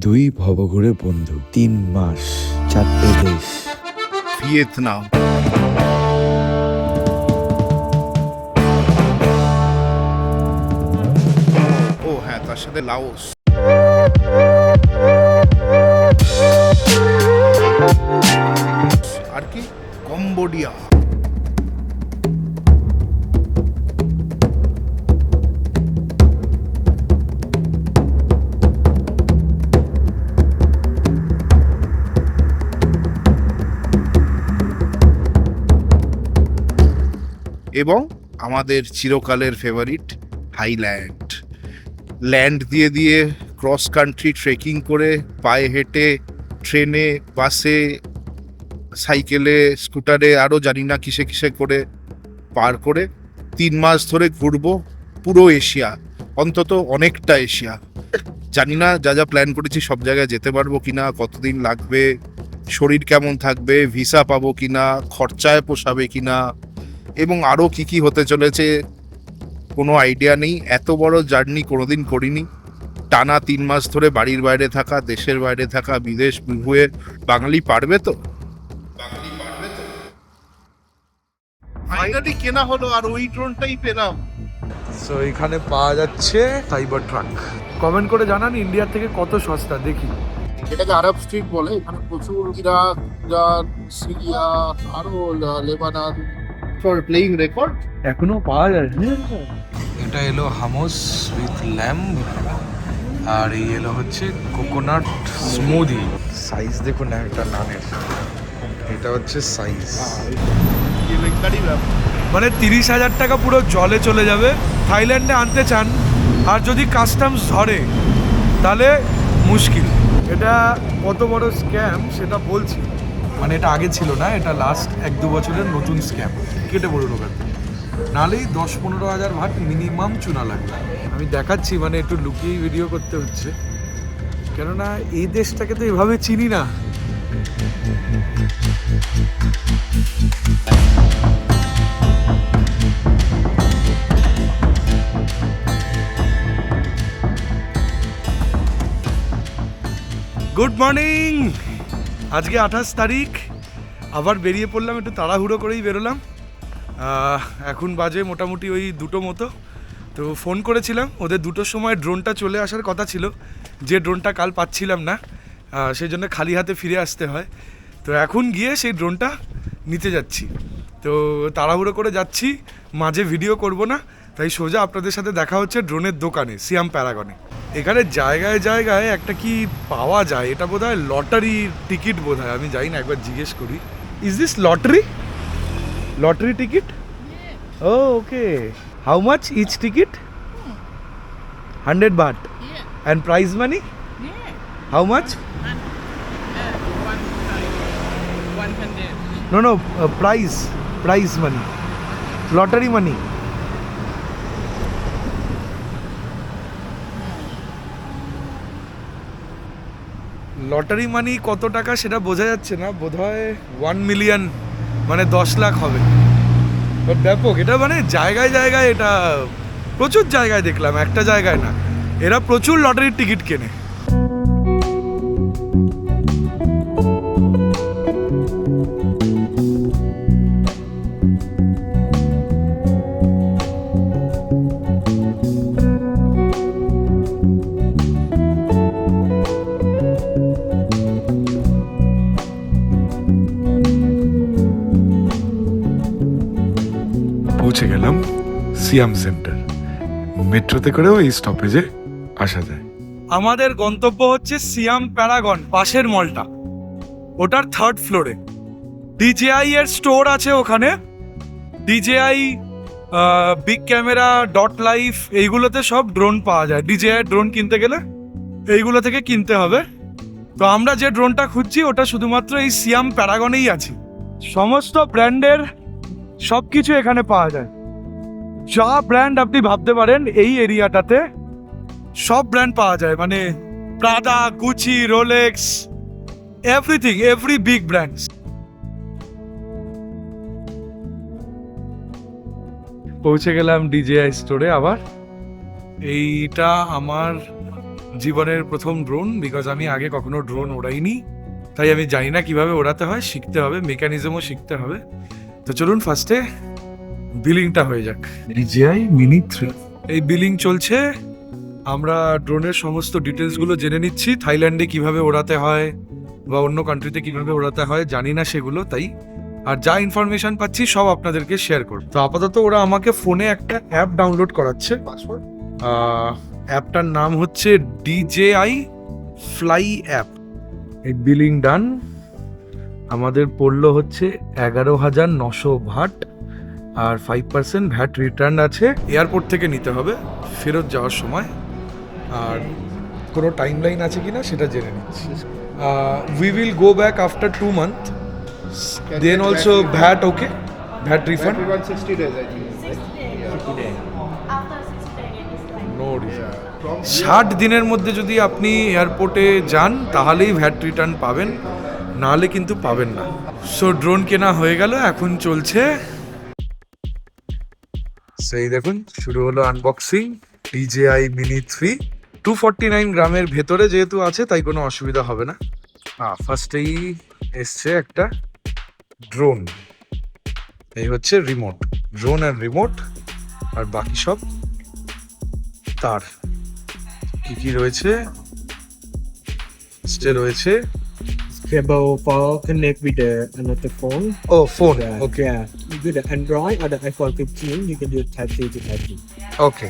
দুই ভবঘুরে বন্ধু, 3 মাস, 4টে দেশ। ভিয়েতনাম, ও হ্যাঁ, তার সাথে লাওস। আর কি, কম্বোডিয়া। এবং আমাদের চিরকালের ফেভারিট হাইল্যান্ড। ল্যান্ড দিয়ে দিয়ে ক্রস কান্ট্রি ট্রেকিং করে, পায়ে হেঁটে, ট্রেনে, বাসে, সাইকেলে, স্কুটারে, আরও জানি না কিসে কিসে করে পার করে 3 মাস ধরে ঘুরবো পুরো এশিয়া, অন্তত অনেকটা এশিয়া। জানি না যা যা প্ল্যান করেছি সব জায়গায় যেতে পারবো কিনা, কতদিন লাগবে, শরীর কেমন থাকবে, ভিসা পাবো কিনা, খরচায় পোষাবে কিনা, এবং আরও কি কি হতে চলেছে কোনো আইডিয়া নেই। এত বড় জার্নি কোনোদিন করিনি। টানা 3 মাস ধরে বাড়ির বাইরে থাকা, দেশের বাইরে থাকা, বিদেশ ঘুরে। বাঙালি পারবে তো? ফাইনালি কেনা হলো, আর ওই ড্রোনটাই পেলাম। সো এখানে পাওয়া যাচ্ছে সাইবার ট্রাক। কমেন্ট করে জানান ইন্ডিয়ার থেকে কত সস্তা দেখি। এটাকে আরব স্ট্রিট বলে। এখানে প্রচুর ইরাক, ইরান, সিরিয়া, আরো লেবানন ফর প্লেইং রেকর্ড এখনো পাওয়া যায়। এটা এলো হামস উইথ ল্যাম্ব, আর এই এলো হচ্ছে কোকোনাট স্মুদি। সাইজ দেখুন না একটা নানের, এটা হচ্ছে সাইজ। মানে 30,000 টাকা পুরো জলে চলে যাবে। থাইল্যান্ডে আনতে চান, আর যদি কাস্টমস ধরে তাহলে মুশকিল। এটা কত বড় স্ক্যাম সেটা বলছি। মানে এটা আগে ছিল না, এটা লাস্ট 1-2 বছরের নতুন স্ক্যাম। কেটে পড়ুন ওখান থেকে, নাহলেই 10-15 হাজার ভাট মিনিমাম চুনা লাগবে। আমি দেখাচ্ছি, মানে একটু লুকিয়ে ভিডিও করতে হচ্ছে, কেননা এই দেশটাকে তো এভাবে চিনি না। Good morning. আজকে 28 তারিখ, আবার বেরিয়ে পড়লাম, একটু তাড়াহুড়ো করেই বেরোলাম। এখন বাজে মোটামুটি ওই 2টো মতো। তো ফোন করেছিলাম, ওদের 2টোর সময় ড্রোনটা চলে আসার কথা ছিল, যে ড্রোনটা কাল পাচ্ছিলাম না, সেই জন্য খালি হাতে ফিরে আসতে হয়। তো এখন গিয়ে সেই ড্রোনটা নিতে যাচ্ছি। তো তাড়াহুড়ো করে যাচ্ছি, মাঝে ভিডিও করব না, তাই সোজা আপনাদের সাথে দেখা হচ্ছে ড্রোনের দোকানে, সিয়াম প্যারাগনে। এখানে জায়গায় জায়গায় একটা কি পাওয়া যায়, এটা বোধহয় লটারি টিকিট বোধহয়, আমি যাই না, একবার জিজ্ঞেস করি। Is this lottery ticket? Oh okay. How much each ticket? 100 baht. And prize money? How much? 100. No, prize money. Lottery money. Lottery money কত টাকা সেটা বোঝা যাচ্ছে না, বোধহয় 1 মিলিয়ন, মানে 10 লাখ হবে। বাট ব্যাপক এটা, মানে জায়গায় জায়গায়, এটা প্রচুর জায়গায় দেখলাম, একটা জায়গায় না, এরা প্রচুর লটারির টিকিট কেনে। পৌঁছে গেলাম সিয়াম সেন্টার। মেট্রোতে করেও এই স্টপেজে আসা যায়। আমাদের গন্তব্য হচ্ছে সিয়াম প্যারাগন, পাশের মলটা, ওটার 3rd ফ্লোরে। ডিজেআই এর স্টোর আছে ওখানে। DJI, big camera, dot life, এইগুলোতে সব ড্রোন পাওয়া যায়। ডিজেআই ড্রোন কিনতে গেলে এইগুলো থেকে কিনতে হবে। তো আমরা যে ড্রোনটা খুঁজছি ওটা শুধুমাত্র এই সিয়াম প্যারাগনেই আছে। সমস্ত ব্র্যান্ডের সব কিছু এখানে পাওয়া যায়, যা ব্র্যান্ড আপনি ভাবতে পারেন এই এরিয়াটাতে সব ব্র্যান্ড পাওয়া যায়। মানে Prada, Gucci, Rolex, everything, every big brand. পৌঁছে গেলাম ডিজেআই স্টোরে। আবার এইটা আমার জীবনের প্রথম ড্রোন, বিকজ আমি আগে কখনো ড্রোন ওড়াইনি, তাই আমি জানি না কিভাবে ওড়াতে হয়, শিখতে হবে, মেকানিজমও শিখতে হবে। তো চলুন ফার্স্টে বিলিংটা হয়ে যাক। DJI Mini 3 এই বিলিং চলছে। আমরা ড্রোনের সমস্ত ডিটেলসগুলো জেনে নিচ্ছি, থাইল্যান্ডে কিভাবে ওড়াতে হয় বা অন্য কান্ট্রিতে কিভাবে ওড়াতে হয় জানি না সেগুলো, তাই আর যা ইনফরমেশন পাচ্ছি সব আপনাদেরকে শেয়ার করব। তো আপাতত ওরা আমাকে ফোনে একটা অ্যাপ ডাউনলোড করাচ্ছে। অ্যাপটার নাম হচ্ছে DJI ফ্লাই অ্যাপ। এই বিলিং ডান, আমাদের পড়লো হচ্ছে 11,900 বাট, আর 5% ভ্যাট রিটার্ন আছে। এয়ারপোর্ট থেকে নিতে হবে ফেরত যাওয়ার সময়। আর কোনো টাইম লাইন আছে কিনা সেটা জেনে নিচ্ছি। We will go back after 2 months, then also VAT okay, VAT refund. 60 days, I think. 60 দিনের মধ্যে যদি আপনি এয়ারপোর্টে যান তাহলেই ভ্যাট রিটার্ন পাবেন, নাহলে কিন্তু পাবেন না। সো ড্রোন কেনা হয়ে গেল, এখন চলছে সেই দেখুন শুরু হলো আনবক্সিং। DJI Mini 3 249 গ্রামের ভেতরে যেহেতু আছে তাই কোনো অসুবিধা হবে না। ফার্স্টেই এসছে একটা ড্রোন, এই হচ্ছে রিমোট, ড্রোন আর রিমোট, আর বাকি সব তার। কি কি রয়েছে? রয়েছে Cable for connect with another phone. Oh phone, okay Yeah, with the Android or the iPhone 15, you can use Type C to Type C. Okay,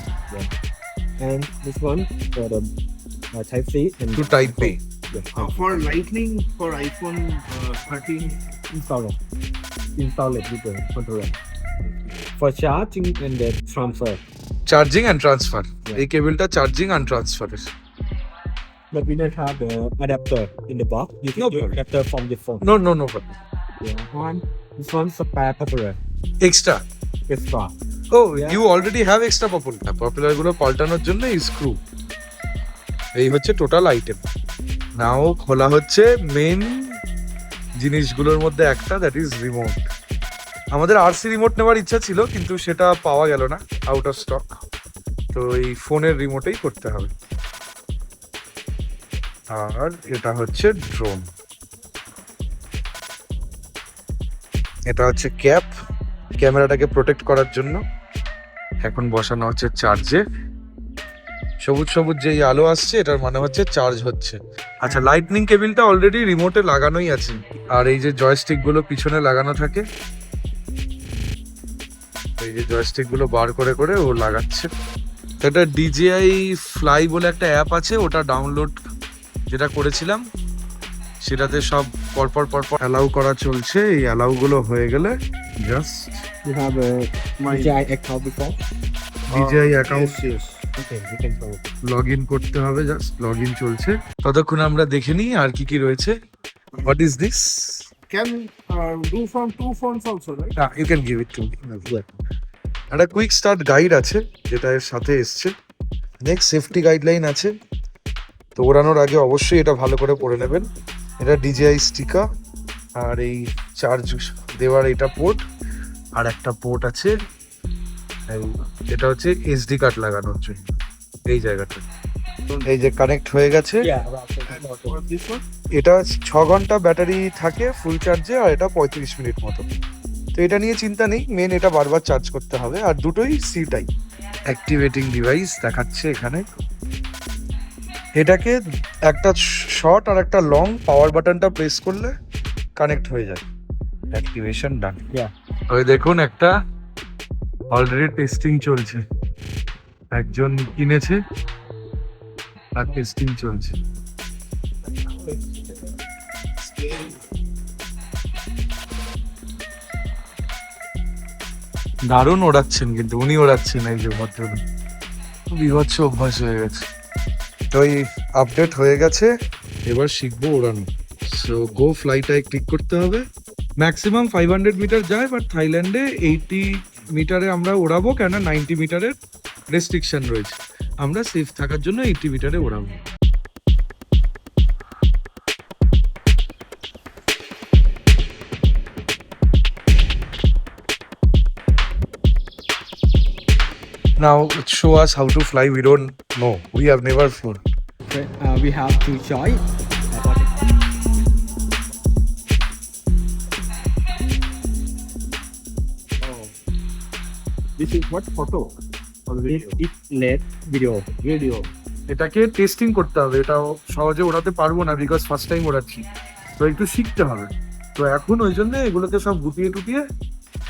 And this one for the Type C and to type পে। For Lightning, for iPhone 13. installer. Install it with the controller. For charging and the transfer. Charging and transfer, এই কেবলটা charging and ট্রান্সফারের। But we don't have the adapter in the box. You can No use problem. adapter from the phone. No Yeah. One, this one's a spare popular. Extra. Extra. Oh you already have extra popular, popular গুলো পাল্টানোর জন্য এই screw. এই হচ্ছে total item. নাও খোলা হচ্ছে main জিনিসগুলোর মধ্যে একটা, দ্যাট ইজ রিমোট। আমাদের RC রিমোট নেওয়ার ইচ্ছা ছিল কিন্তু সেটা পাওয়া গেল না, আউট অফ স্টক। তো এই ফোনের রিমোটেই করতে হবে। আর এটা হচ্ছে ড্রোন, এটা হচ্ছে ক্যাপ, ক্যামেরাটাকে প্রোটেক্ট করার জন্য। এখন বসানো হচ্ছে চার্জে। সবুজ সবুজ যেই আলো আসছে এটার মানে হচ্ছে চার্জ হচ্ছে। আচ্ছা, লাইটনিং কেবিলটা অলরেডি রিমোটে লাগানোই আছে। আর এই যে জয়স্টিক গুলো পিছনে লাগানো থাকে, এই যে জয়স্টিক গুলো বার করে করে ও লাগাচ্ছে। এটা DJI ফ্লাই বলে একটা অ্যাপ আছে, ওটা ডাউনলোড যেটা করেছিলাম সেটাতে সব পরপর অ্যালাউ করা চলছে। এই অ্যালাউ গুলো হয়ে গেলে just You have a DJI account before? DJI account Yes. Okay, you can go. Log in করতে হবে, জাস্ট লগ ইন চলছে। ততক্ষণ আমরা দেখে নিই আর কি কি রয়েছে। What is this? Can do from 2 phones also, right? You can give it to me. একটা কুইক স্টার্ট গাইড আছে যেটা এর সাথে এসছে। নেক্সট সেফটি গাইডলাইন আছে, তো ওড়ানোর আগে অবশ্যই এটা ভালো করে পড়ে নেবেন। এটা DJI স্টিকার, আর এই চার্জ দেওয়ার এটা পোর্ট, আর একটা পোর্ট আছে এটা হচ্ছে SD কার্ড লাগানোর জন্য এই জায়গাটা। এই যে কানেক্ট হয়ে গেছে। Yeah, around For this one? এটা 6 ঘন্টা ব্যাটারি থাকে ফুল চার্জে, আর এটা 35 মিনিট মতো। তো এটা নিয়ে চিন্তা নেই, মেন এটা বারবার চার্জ করতে হবে। আর দুটোই C টাইপ। অ্যাক্টিভেটিং ডিভাইস দেখাচ্ছে এখানে। এটাকে একটা শর্ট আর একটা লং পাওয়ার বাটনটা প্রেস করলে কানেক্ট হয়ে যায়। অ্যাক্টিভেশন ডান। Yeah. ওই দেখুন একটা অলরেডি টেস্টিং চলছে, একজন কিনেছে আর টেস্টিং চলছে। দারুণ ওড়াচ্ছেন, কিন্তু উনি ওড়াচ্ছেন এই যে ভদ্রলোক, বিভৎস অভ্যাস হয়ে গেছে। তো এই আপডেট হয়ে গেছে, এবার শিখবো ওড়ানো। সো গো ফ্লাইটায় ক্লিক করতে হবে। ম্যাক্সিমাম 500 মিটার যায়, বাট থাইল্যান্ডে 80 মিটারে আমরা ওড়াবো, কেননা 90 মিটারের রেস্ট্রিকশন রয়েছে। আমরা সেফ থাকার জন্য 80 মিটারে ওড়াবো। Now show us how to fly. We don't know. We have never flown. we have two choice. This is what photo? Or video? It's LED video. Video. এটাকে টেস্টিং করতে হবে, এটাও সহজে ওড়াতে পারবো না বিকজ ফার্স্ট টাইম ওড়াচ্ছি, তো একটু শিখতে হবে। তো এখন ওই জন্য এগুলোকে সব গুটিয়ে টুটিয়ে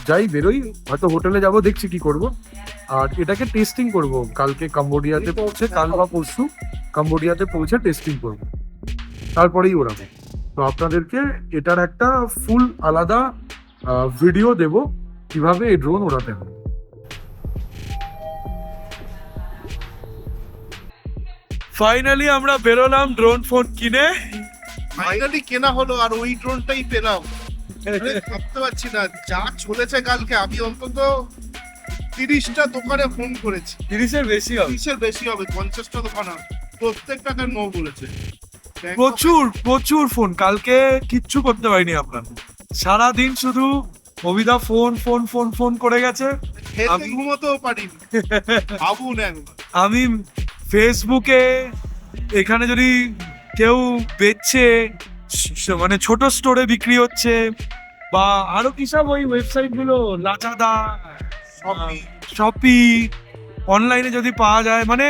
যাই বেরোই, হয়তো হোটেলে যাব, দেখছি কি করব। আর এটাকে টেস্টিং করব কালকে কম্বোডিয়াতে পৌঁছে, কাল বা পরশু কম্বোডিয়াতে পৌঁছে টেস্টিং করব, তারপরেই ওড়াবো। তো আপনাদেরকে এটার একটা ফুল আলাদা ভিডিও দেব কিভাবে এই ড্রোন ওড়াতে হবে। ফাইনালি আমরা বেরোলাম ড্রোন ফোন কিনে। ফাইনালি কেনা হলো, আর ওই ড্রোনটাই পেলাম। ভাবতে পারছি না যা চলেছে কালকে, আমি অন্তত 30টা দোকানে ফোন করেছি। 30-এর বেশি হবে, 30-এর বেশি হবে, 50টা দোকান হবে, প্রত্যেকটাকে নো বলেছে। প্রচুর প্রচুর ফোন। কালকে কিচ্ছু করতে পারিনি আপনার, সারাদিন শুধু অভিদা ফোন ফোন ফোন ফোন করে গেছে। খেতে ঘুমোতেও পারিনি, ভাবুন একবার। আমি ফেসবুকে এখানে যদি কেউ বেচছে, মানে ছোট স্টোরে বিক্রি হচ্ছে, বা আরো কি সব ওই ওয়েবসাইট গুলো লাচাদা, শপি, অনলাইনে যদি পাওয়া যায়, মানে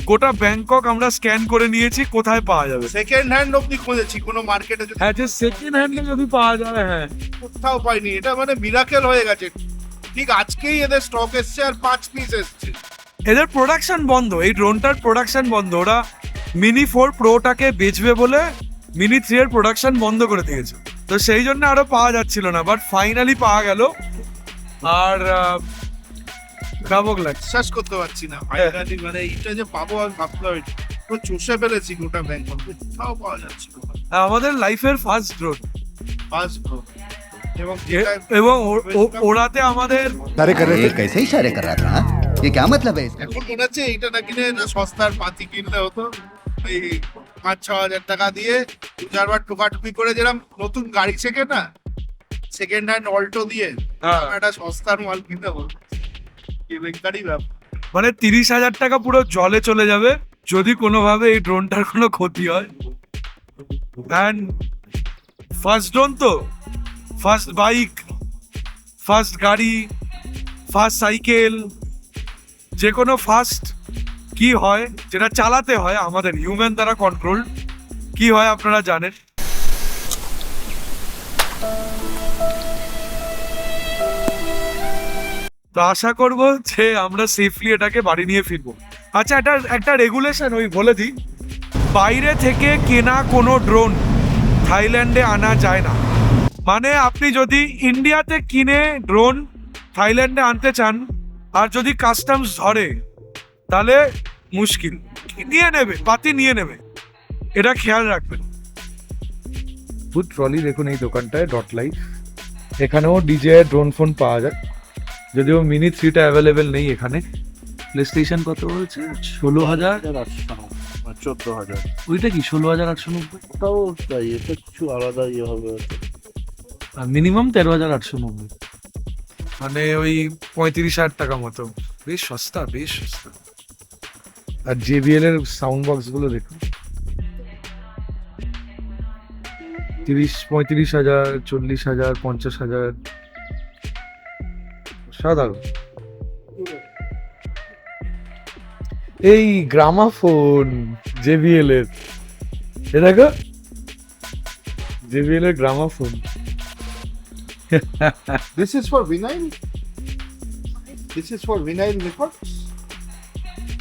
গোটা ব্যাংকক আমরা স্ক্যান করে নিয়েছি কোথায় পাওয়া যাবে। সেকেন্ড হ্যান্ড অব্দি খুঁজেছি, কোনো মার্কেটে যদি হ্যাঁ, যে সেকেন্ড হ্যান্ডে যদি পাওয়া যায়, হ্যাঁ, কোথাও পাইনি। এটা মানে মিরাকেল হয়ে গেছে। ঠিক আজকেই এদের স্টক এসছে, আর 5 পিস এসছে। এদের প্রোডাকশন বন্ধ, এই ড্রোনটার প্রোডাকশন বন্ধ। ওরা মিনি 4 প্রোটাকে বেচবে বলে মিনি 3 এর প্রোডাকশন বন্ধ করে দিয়েছে, তো সেই জন্য আরো পাওয়া যাচ্ছিল না, বাট ফাইনালি পাওয়া গেল। আর বিশ্বাস করতে পারছি না ফাইনালি, মানে এইটা যে পাবো আমি ভাবতে হবে। পুরো চষে ফেলেছি গোটা ব্যাংকক, কোথাও পাওয়া যাচ্ছে না। আমাদের লাইফের ফার্স্ট ড্রোন, ফার্স্ট এবং এবং ওরাতে আমাদের ये कैसे इशारे कर रहा था हाँ? ये क्या मतलब है इसका? এখন মনে হচ্ছে এইটা না কিনে না সস্তার পাতি কিনলে হতো। এই 5-6 হাজার টাকা দিয়ে 2-4 টোকাটুকি করে, যেরকম নতুন গাড়ি শেখে না, সেকেন্ড হ্যান্ড অল্টো দিয়ে একটা সস্তার মাল কিনতে হতো। কেলেঙ্কারি ব্যাপার। মানে 30,000 টাকা পুরো জলে চলে যাবে যদি কোনোভাবে এই ড্রোনটার কোনো ক্ষতি হয়। অ্যান্ড ফার্স্ট ড্রোন তো, ফার্স্ট বাইক, ফার্স্ট গাড়ি, ফার্স্ট সাইকেল, যে কোনো ফার্স্ট কি হয় যেটা চালাতে হয় আমাদের হিউম্যান দ্বারা কন্ট্রোল, কি হয় আপনারা জানেন। তো আশা করব যে আমরা সেফলি এটাকে বাড়ি নিয়ে ফিরবো। আচ্ছা, এটা একটা রেগুলেশন ওই বলে দিই, বাইরে থেকে কেনা কোনো ড্রোন থাইল্যান্ডে আনা যায় না। মানে আপনি যদি ইন্ডিয়াতে কিনে ড্রোন থাইল্যান্ডে আনতে চান, আর যদি কাস্টমস ধরে, তাহলে মুশকিল, নিয়ে নেবে, পাতি নিয়ে নেবে, এটা খেয়াল রাখবেন। ফুড ট্রলি দেখুন এই দোকানটায়, ডট লাইফ, এখানেও ডিজে ড্রোন ফোন পাওয়া যায়, যদিও মিনি 3টা অ্যাভেলেবেল নেই এখানে। প্লে স্টেশন কত বলছে? 16,000, 14,000। ওইটা কি 16,890? ওটাও তাই, এটা কিছু আলাদা ইয়ে হবে। আর মিনিমাম 13,890, মানে ওই 35,000 টাকা মতো। বেশ সস্তা, বেশ সস্তা। আর JBL এর সাউন্ড বক্স গুলো দেখুন, 35,000, 40,000, 50,000, সাধারণ। এই গ্রামাফোন JBL এর, এ দেখো JBL এর gramophone. This is for vinyl. This is for vinyl records.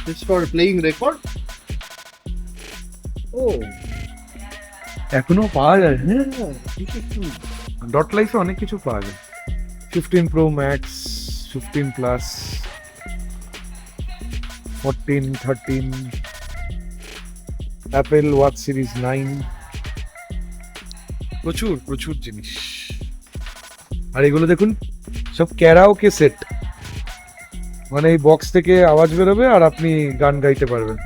This is for playing record. Oh, এখনো পাওয়া যায়। ডট লাইফে অনেক কিছু পাওয়া যায়। 15 Pro Max, 15 Plus, 14, 13, Apple Watch Series 9, প্রচুর প্রচুর জিনিস। আর এগুলো দেখুন সব ক্যারাওকে সেট, মানে এই বক্স থেকে আওয়াজ বেরোবে আর আপনি গান গাইতে পারবেন।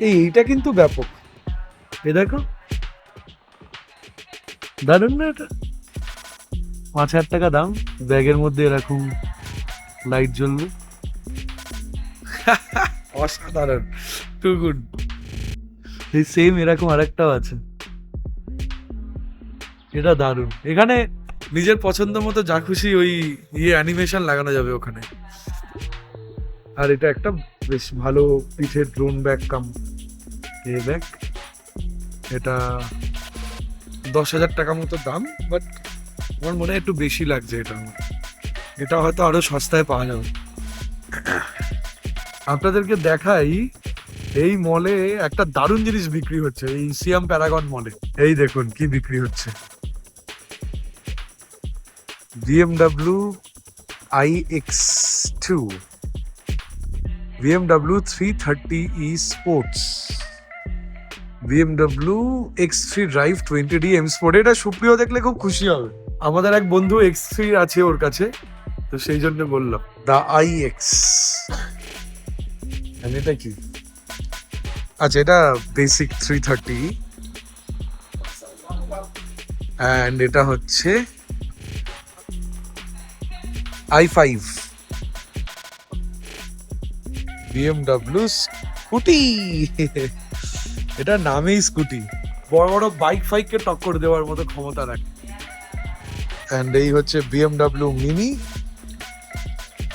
এইটা কিন্তু ব্যাপক, এ দেখো, দারুণ না এটা? 5,000 টাকা দাম, ব্যাগের মধ্যে এরকম লাইট জ্বলবে। অসাধারণ, টু গুড। এই সেম এরকম আরেকটাও আছে, এটা দারুণ। এখানে নিজের পছন্দ মতো যা খুশি ওই অ্যানিমেশন লাগানো যাবে ওখানে। আর এটা একটা বেশ ভালো পিঠের ড্রোন ব্যাগ কাম এ ব্যাগ, এটা 10,000 টাকা মতো দাম, বাট আমার মনে হয় একটু বেশি লাগছে এটা আমার। এটা হয়তো আরো সস্তায় পাওয়া যাবে। আপনাদেরকে দেখাই, এই মলে একটা দারুণ জিনিস বিক্রি হচ্ছে, এই সিয়াম প্যারাগন মলে। এই দেখুন কি বিক্রি হচ্ছে, BMW iX2, BMW 330e Sports, BMW X3 Drive 20D M Sport। এটা সুপ্রিয় দেখলে খুব খুশি হবে। আমাদের এক বন্ধু X3 আছে ওর কাছে, তো সেই জন্য বললাম দা iX। এটা কি? আচ্ছা, এটা বেসিক 330 অ্যান্ড এটা হচ্ছে i5 BMW স্কুটি। এটা নামেই স্কুটি, বড় বড় বাইক ফাইককে টক্কর দেওয়ার মতো ক্ষমতা রাখে। অ্যান্ড এই হচ্ছে BMW Mini,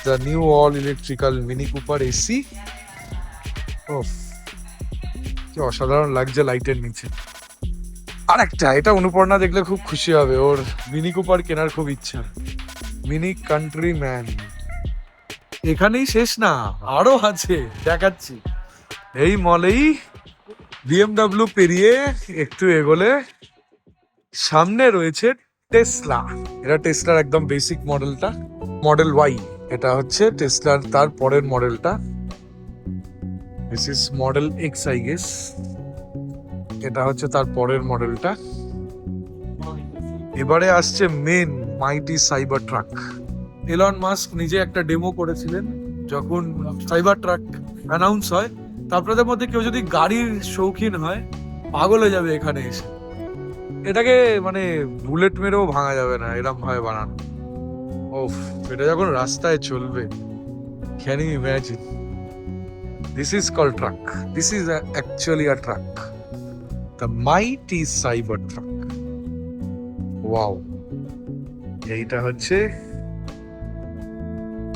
the new all electrical Mini Cooper SE. ওফ, কি অসাধারণ লাগছে লাইটের নিচে। আর একটা, এটা অনুপর্ণা দেখলে খুব খুশি হবে, ওর মিনি কুপার কেনার খুব ইচ্ছা, মিনি কান্ট্রি ম্যান। এখানেই শেষ না, আরো আছে, দেখাচ্ছি। এই মলেই BMW পেরিয়ে একটু এগোলে সামনে রয়েছে টেসলা। এটা টেসলার একদম বেসিক মডেলটা, মডেল ওয়াই। এটা হচ্ছে টেসলার তার পরের মডেলটা, this is model X I guess. এটা হচ্ছে তার পরের মডেলটা। এবারে আসছে mean mighty cyber truck. Elon Musk নিজে একটা ডেমো করেছিলেন যখন সাইবার ট্রাক অ্যানাউন্স হয়। তো আপনাদের মধ্যে কেউ যদি গাড়ির শৌখিন হয়, পাগল হয়ে যাবে এখানে এসে। এটাকে মানে বুলেট মেরেও ভাঙা যাবে না, এরম ভাবে বানানো। ওফ, এটা যখন রাস্তায় চলবে, can you imagine? This is called truck, this is actually a truck, the mighty cyber truck. Wow, এইটা হচ্ছে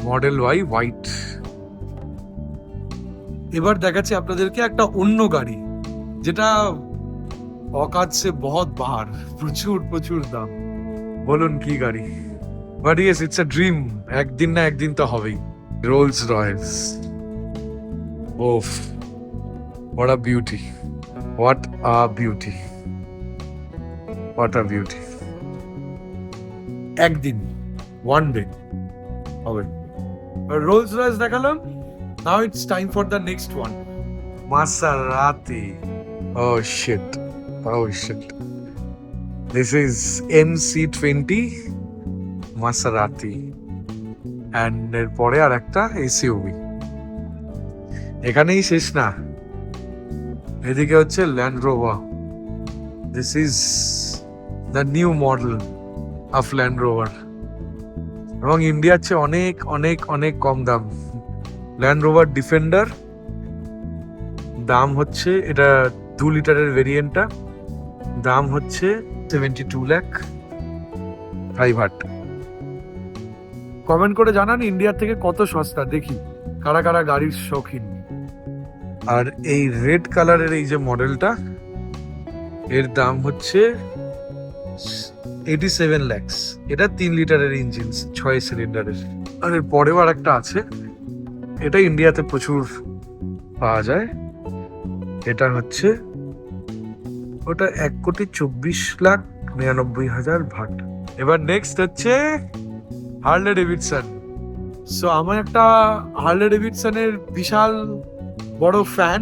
মডেল ওয়াই হোয়াইট। এবার দেখাচ্ছি আপনাদেরকে একটা অন্য গাড়ি, যেটা অকাজ সে বহুত বাহার, প্রচুর প্রচুর দাম। বলুন কি গাড়ি? But yes, it's a dream, একদিন না একদিন তো হবেই। Rolls Royce. ওফ, what a beauty, what a beauty, what a beauty. একদিন, ওয়ান ডে হবে। রোলস রয়েস দেখালাম, now it's time for the next one, Maserati. Oh shit, oh shit. This is MC20 Maserati, and এরপরে আর একটা SUV। এখানেই শেষ না, এদিকে হচ্ছে land rover. This is the new model of land rover, এবং ইন্ডিয়ার চেয়ে অনেক অনেক অনেক কম দাম। ল্যান্ড রোভার ডিফেন্ডার, দাম হচ্ছে, এটা 2 লিটারের ভেরিয়েন্টটা, দাম হচ্ছে 72 লাখ। প্রাইভেট কমেন্ট করে জানান ইন্ডিয়ার থেকে কত সস্তা, দেখি কারা কারা গাড়ির শৌখিন। আর এই রেড কালারের এই যে মডেলটা, এর দাম হচ্ছে 87 লাখ। এটা 3 লিটারের ইঞ্জিন, 6 সিলিন্ডারের। আর এর পরেও আর একটা আছে, এটা ইন্ডিয়াতে প্রচুর পাওয়া যায়। এটা হচ্ছে, ওটা 1,24,99,000 ভাট। এবার নেক্সট হচ্ছে হার্লে ডেভিডসন। সো আমার একটা হার্লে ডেভিডসনের বিশাল বড় ফ্যান।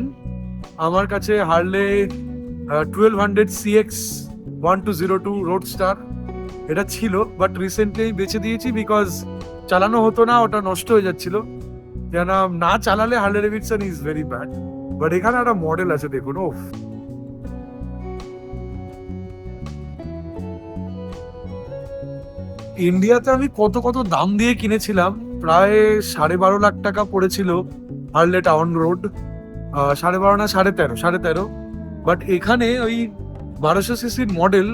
আমার কাছে হার্লে 1200 CX 1202 রোডস্টার এটা ছিল, বাট রিসেন্টলি বেচে দিয়েছি বিকজ চালানো হতো না, ওটা নষ্ট হয়ে যাচ্ছিল। কেন না চালালে Harley Davidson is very bad. But এখানে একটা মডেল আছে, দেখুন। ওফ, ইন্ডিয়াতে আমি কত কত দাম দিয়ে কিনেছিলাম, প্রায় 12.5 লাখ টাকা পড়েছিল হার্লে টাউন রোড। 12.5 না 13.5, বাট এখানে ওই 1200 সিসির মডেল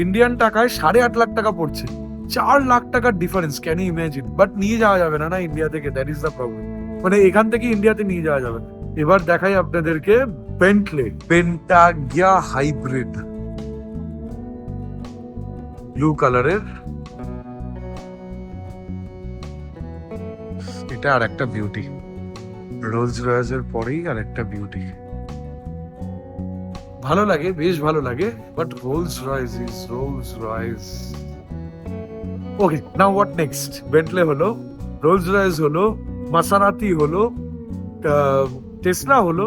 ইন্ডিয়ান টাকায় 8.5 লাখ টাকা পড়ছে। 4 লাখ টাকার difference, can you imagine? But নিয়ে যাওয়া যাবে না ইন্ডিয়া থেকে, দ্যাট ইজ দ্য প্রবলেম। মানে এখান থেকে ইন্ডিয়াতে নিয়ে যাওয়া যাবে না। এবার দেখাই আপনাদেরকে বেন্টলে পেন্টাগিয়া হাইব্রিড, ব্লু কালারের। এটা আর একটা বিউটি, রোলস রয়েসের পরেই আর একটা বিউটি। ভালো লাগে, বেশ ভালো লাগে, but Rolls Royce is Rolls Royce. Okay, now what next? Bentley হলো, রোলস রয়েস হলো, মাসারাতি হলো, টেসলা হলো,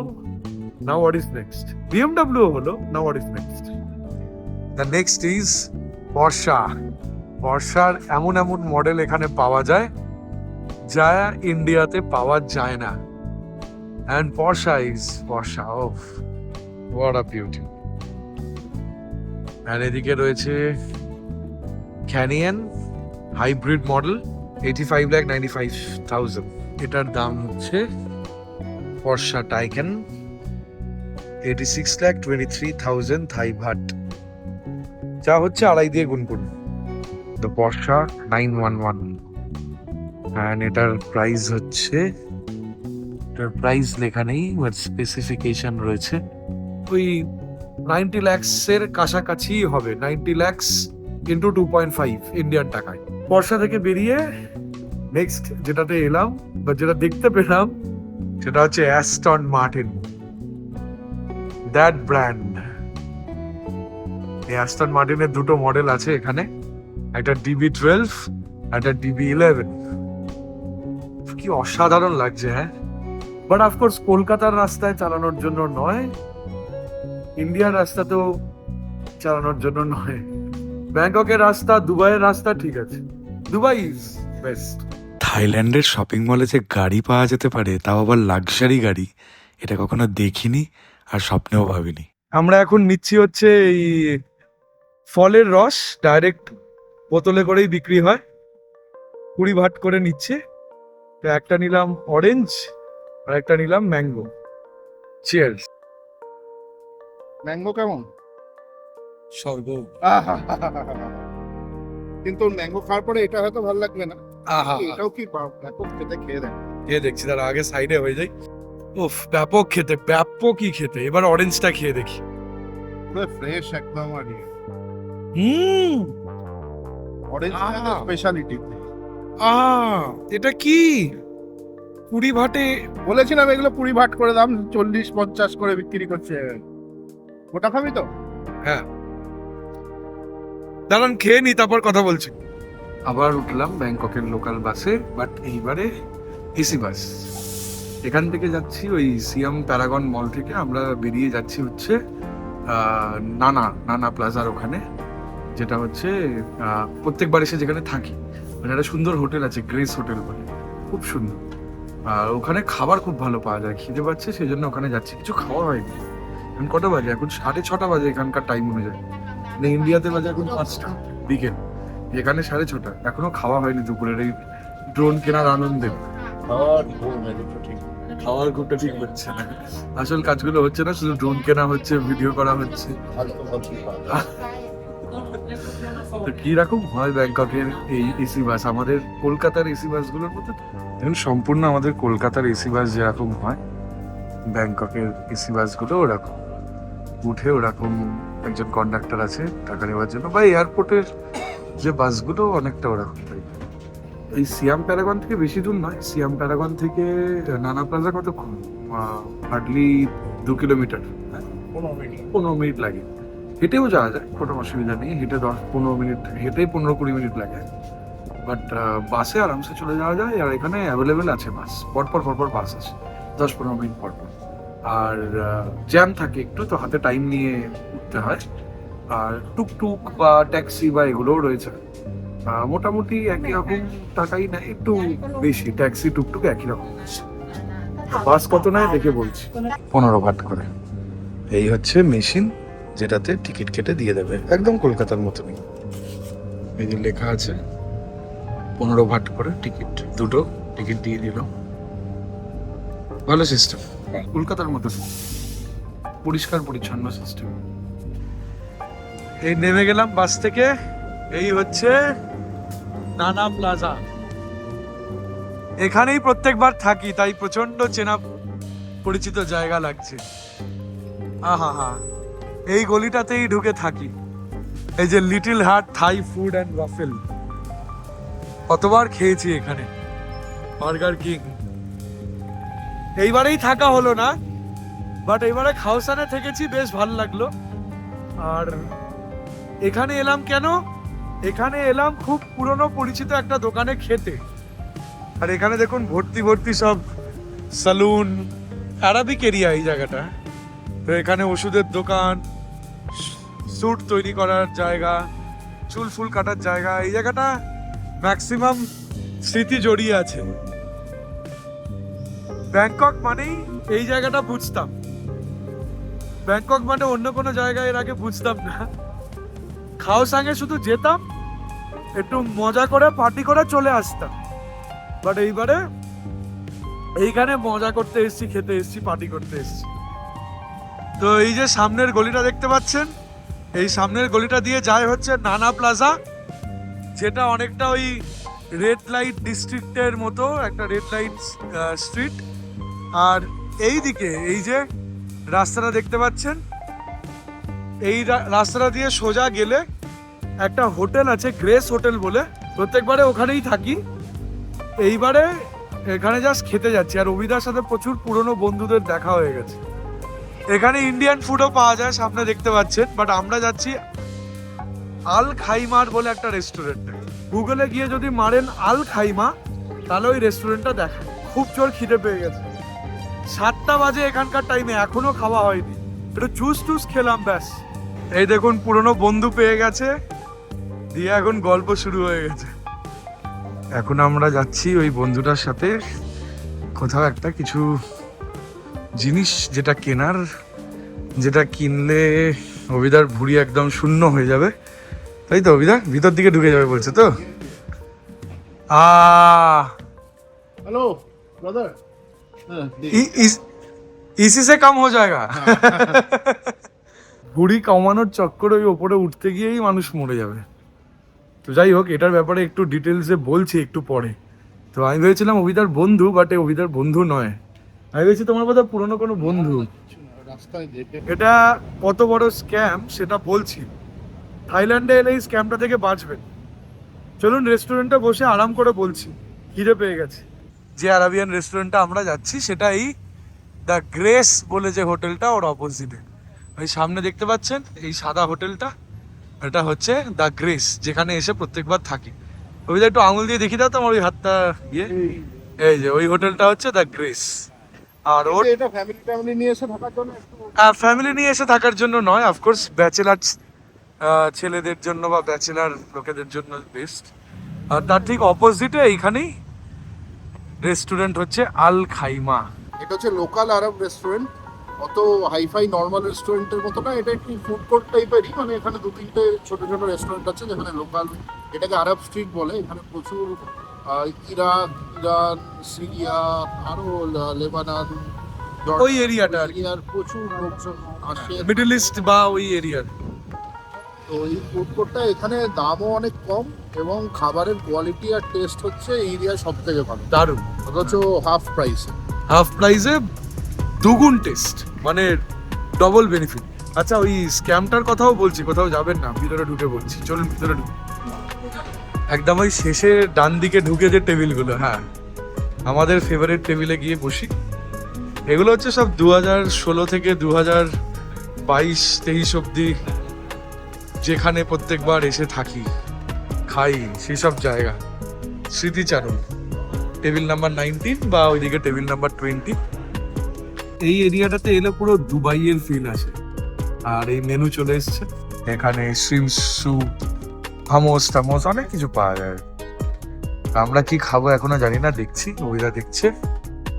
now what is next? BMW হলো, now what is next? The next is Barsha. বর্ষার এমন এমন মডেল এখানে পাওয়া যায় যা ইন্ডিয়াতে পাওয়া যায় না। অ্যান্ড বর্ষা ইজ বর্ষা, ওফ হোয়াট আ বিউটি। আর এদিকে রয়েছে ক্যানিয়ন হাইব্রিড মডেল, 85,95,000। এটার দাম হচ্ছে বর্ষা টাইকেন, 86,23,000 থাই বাট, যা হচ্ছে 2.5 দিয়ে গুণ করুন। তো বর্ষা 911, অ্যান্ড এটার প্রাইস হচ্ছে, এটার প্রাইস লেখা নেই, বাট স্পেসিফিকেশন রয়েছে ওই 90 lakhs-এর কাছাকাছি হবে, 90 lakhs ইন্টু 2.5 ইন্ডিয়ান টাকায়। বর্ষা থেকে বেরিয়ে নেক্সট যেটাতে এলাম বা যেটা দেখতে পেলাম সেটা হচ্ছে অ্যাস্টন মার্টিন, দ্যাট ব্র্যান্ড। এই অ্যাস্টন মার্টিনের দুটো মডেল আছে এখানে, একটা DB12, একটা DB11। কি অসাধারণ লাগছে, হ্যাঁ। বাট অফকোর্স কলকাতার রাস্তায় চালানোর জন্য নয়, ইন্ডিয়ার রাস্তাতেও চালানোর জন্য নয়। ব্যাংককের রাস্তা, দুবাইয়ের রাস্তা ঠিক আছে, দুবাই ইজ বেস্ট। থাইল্যান্ডের শপিং মলে যে গাড়ি পাওয়া যেতে পারে, তাও আবার লাক্সারি গাড়ি, এটা কখনো দেখিনি আর স্বপ্নেও ভাবিনি। আমরা এখন নিচ্ছি হচ্ছে এই ফলের রস, ডাইরেক্ট বোতলে করেই বিক্রি হয়, 20 ভাট করে নিচ্ছে। তো একটা নিলাম অরেঞ্জ আর একটা নিলাম ম্যাঙ্গো। চিয়ার্স। ম্যাঙ্গো কেমন? স্বর্গ। কিন্তু ম্যাঙ্গো খাওয়ার পরে এটা হয়তো ভালো লাগবে না। আহা, এটাও কি ব্যাপক খেতে, খেয়ে দেখ। খেয়ে দেখছি, তার আগে সাইডে হয়ে যাই। উফ, ব্যাপক খেতে, ব্যাপকই খেতে। এবার অরেঞ্জটা খেয়ে দেখি। পুরো ফ্রেশ একদম। আর অরেঞ্জ স্পেশালিটি। এটা কি 20 ভাটে? বলেছিলাম এগুলো 20 ভাট করে দাম, 40-50 করে বিক্রি করছে। ওটা খাবি তো? হ্যাঁ, দাঁড়ান খেয়ে নি, তারপর কথা বলছি। আবার উঠলাম ব্যাংককের লোকাল বাসে, বাট এইবারে এসি বাস। এখান থেকে যাচ্ছি ওই সিয়াম প্যারাগন মল থেকে আমরা বেরিয়ে যাচ্ছি হচ্ছে নানা প্লাজার ওখানে, যেটা হচ্ছে প্রত্যেকবার এসে যেখানে থাকি, মানে একটা সুন্দর হোটেল আছে, গ্রেস হোটেল বলে, খুব সুন্দর। আর ওখানে খাবার খুব ভালো পাওয়া যায়, খিদে পাচ্ছে সেই জন্য ওখানে যাচ্ছি। কিছু খাওয়া হয়নি। এখন কটা বাজে? এখন 6:30 বাজে এখানকার টাইম অনুযায়ী। মানে ইন্ডিয়াতে বাজে এখন 5টা বিকেল, এখানে 6:30। এখনো খাওয়া হয়নি দুপুরের এই ড্রোন কেনার আনন্দে। খাওয়ার খুবটা ঠিক হচ্ছে না, আসল কাজগুলো হচ্ছে না, শুধু ড্রোন কেনা হচ্ছে, ভিডিও করা হচ্ছে। তো কিরকম হয় ব্যাংককের এই এসি বাস আমাদের কলকাতার এসি বাসগুলোর মতো? এখন সম্পূর্ণ আমাদের কলকাতার এসি বাস যেরকম হয়, ব্যাংককের এসি বাসগুলো ওরকম। উঠে ওরকম একজন কন্ডাক্টর আছে টাকা নেওয়ার জন্য, বা এয়ারপোর্টের যে বাসগুলো অনেকটা ওরকম। এই সিয়াম প্যারাগন থেকে বেশি দূর নয়, সিয়াম প্যারাগন থেকে নানা প্লাজা কতক্ষণ? হার্ডলি 2 কিলোমিটার, 15 মিনিট লাগে। হেঁটেও যাওয়া যায়, কোনো অসুবিধা নেই, হেঁটে 10-15 মিনিট, হেঁটে 15-20 মিনিট লাগে। বাট বাসে আরামসে চলে যাওয়া যায়। আর এখানে অ্যাভেলেবেল আছে বাস, পরপর বাস আছে 10-15 মিনিট পরপর। আর জ্যাম থাকে একটু, তো হাতে টাইম নিয়ে উঠতে হয়। আর টুকটুক বা ট্যাক্সি বা এগুলোও রয়েছে, মোটামুটি একই রকম টাকাই নেয়, একটু বেশি। ট্যাক্সি টুকটুক একই রকম। বাস কত নেয় দেখে বলছি, 15 ভাট করে। এই হচ্ছে মেশিন যেটাতে টিকিট কেটে দিয়ে দেবে, একদম কলকাতার মতনই। এই যে লেখা আছে 15 ভাট করে টিকিট, দুটো টিকিট দিয়ে দিল। ভালো সিস্টেম। কলকাতার মতো পরিষ্কার পরিচ্ছন্ন সিস্টেম। এই নেমে গেলাম বাস থেকে, এই হচ্ছে নানা প্লাজা। এখানেই প্রত্যেকবার থাকি, তাই প্রচন্ড চেনা পরিচিত জায়গা লাগছে। আহা হা, এই গলিটাতেই ঢুকে থাকি। এই যে little heart Thai food and waffle, কতবার খেয়েছি এখানে, বার্গার কিং। এইবারেই থাকা হলো না, বাট এইবারে খাওসানে থেকেছি, বেশ ভালো লাগলো। আর এখানে এলাম কেন? এখানে এলাম খুব পুরনো পরিচিত একটা দোকানে খেতে। আর এখানে দেখুন ভর্তি ভর্তি সব সালুন, আরাবিক এরিয়া এই জায়গাটা। তো এখানে ওষুধের দোকান, স্যুট তৈরি করার জায়গা, চুল ফুল কাটার জায়গা। এই জায়গাটা ম্যাক্সিমাম স্মৃতি জড়িয়ে আছে। ব্যাংকক মানেই এই জায়গাটা বুঝতাম, ব্যাংকক মানে অন্য কোনো জায়গায় এর আগে বুঝতাম না। খাওসাংয়ে শুধু যেতাম, একটু মজা করে পার্টি করে চলে আসতাম। বাট এইবারে এইখানে মজা করতে এসেছি, খেতে এসেছি, পার্টি করতে এসেছি। তো এই যে সামনের গলিটা দেখতে পাচ্ছেন, এই সামনের গলিটা দিয়ে যায় হচ্ছে নানা প্লাজা, যেটা অনেকটা ওই রেড লাইট ডিস্ট্রিক্টের মতো একটা রেড লাইট স্ট্রিট। আর এই দিকে এই যে রাস্তাটা দেখতে পাচ্ছেন, এই রাস্তাটা দিয়ে সোজা গেলে একটা হোটেল আছে, গ্রেস হোটেল বলে। প্রত্যেকবারে ওখানেই থাকি, এইবারে এখানে জাস্ট খেতে যাচ্ছি। আর অভিদার সাথে প্রচুর পুরনো বন্ধুদের দেখা হয়ে গেছে। এখানে ইন্ডিয়ান ফুডও পাওয়া যায়, সামনে দেখতে পাচ্ছেন। বাট আমরা যাচ্ছি আল খাইমার বলে একটা রেস্টুরেন্টে। গুগলে গিয়ে যদি মারেন আল খাইমা, তাহলে ওই রেস্টুরেন্টটা দেখা। খুব জোর খিদে পেয়ে গেছে, 7টা বাজে এখানকার টাইমে, এখনো খাওয়া হয়নি। একটু জুস টুস খেলাম, ব্যাস। এই দেখুন পুরনো বন্ধু পেয়ে গেছে, দিয়ে এখন গল্প শুরু হয়ে গেছে। এখন আমরা যাচ্ছি ওই বন্ধুটার সাথে কোথাও একটা কিছু জিনিস যেটা কেনার, যেটা কিনলে অভিদার ভুঁড়ি একদম শূন্য হয়ে যাবে, তাই তো অভিদা? ভিতর দিকে ঢুকে যাবে বলছে তো। হ্যালো ব্রাদার, इसी से कम हो जाएगा। ভুঁড়ি কমানোর চক্করে ওই ওপরে উঠতে গিয়েই মানুষ মরে যাবে। তো যাই হোক, এটার ব্যাপারে একটু ডিটেলসে বলছি একটু পরে। তো আমি ভেবেছিলাম অভিদার বন্ধু, বাট অভিদার বন্ধু নয়। আমি ভেবেছি তোমার বোধহয় পুরনো কোনো বন্ধু। এটা কত বড় স্ক্যাম সেটা বলছি। থাইল্যান্ডে এলে এই স্ক্যামটা থেকে বাঁচবেন। চলুন রেস্টুরেন্টে বসে আরাম করে বলছি, খিদে পেয়ে গেছে। যে আরাবিয়ান রেস্টুরেন্টটা আমরা যাচ্ছি সেটা এই দ্য গ্রেস বলে যে হোটেলটা, ওর অপোজিটে। ওই সামনে দেখতে পাচ্ছেন এই সাদা হোটেলটা, এটা হচ্ছে দ্য গ্রেস, যেখানে এসে প্রত্যেকবার থাকি। ওই একটু আঙুল দিয়ে দেখিয়ে দাও তো আমার ওই হাতটা দিয়ে। এই যে ওই হোটেলটা হচ্ছে দ্য গ্রেস। আর ওর এটা ফ্যামিলি নিয়ে এসে থাকার জন্য, ফ্যামিলি নিয়ে এসে থাকার জন্য নয়, অফকোর্স ব্যাচেলার ছেলেদের জন্য বা ব্যাচেলার লোকেদের জন্য বেস্ট। আর তার ঠিক অপোজিটে এইখানেই রেস্টুরেন্ট হচ্ছে আল খাইমা। এটা হচ্ছে লোকাল আরব রেস্টুরেন্ট, অত হাইফাই নর্মাল রেস্টুরেন্টের মতো না। এটা একটু ফুড কোর্ট টাইপেরই, মানে এখানে 2-3টে ছোট ছোট রেস্টুরেন্ট আছে যেখানে লোকাল, এটাকে আরব স্ট্রিট বলে। এখানে প্রচুর ইরাক, ইরান, সিরিয়া, আরো লেবানন, ওই এরিয়াটা আর কি, আর প্রচুর লোকজন আসে, মিডল ইস্ট বা ওই এরিয়ার। তো এই ফুড কোর্টটা এখানে দামও অনেক কম এবং খাবারের কোয়ালিটি আর টেস্ট হচ্ছে এই এরিয়ায় সব থেকে ভালো, দারুণ। অথচ হাফ প্রাইসে। হাফ প্রাইসে দুগুণ টেস্ট, মানে ডবল বেনিফিট। আচ্ছা, ওই স্ক্যামটার কথাও বলছি, কোথাও যাবেন না, ভিতরে ঢুকে বলছি। চলুন ভিতরে ঢুকে, একদম ওই শেষে ডান দিকে ঢুকে যে টেবিলগুলো, হ্যাঁ আমাদের ফেভারিট টেবিলে গিয়ে বসি। এগুলো হচ্ছে সব 2016 থেকে 2022-23 অব্দি যেখানে প্রত্যেকবার এসে থাকি, খাই, সেই সব জায়গা। স্মৃতিচারণ, টেবিল নাম্বার 19 বা ওইদিকে টেবিল নাম্বার 20। এই এরিয়াটাতে এলে পুরো দুবাইয়ের ফিল আসে। আর এই মেনু চলে এসছে, এখানে শ্রিম্প স্যুপ, হামোস টামোস অনেক কিছু পাওয়া যায়। আমরা কি খাবো এখনো জানি না, দেখছি, ওইরা দেখছে।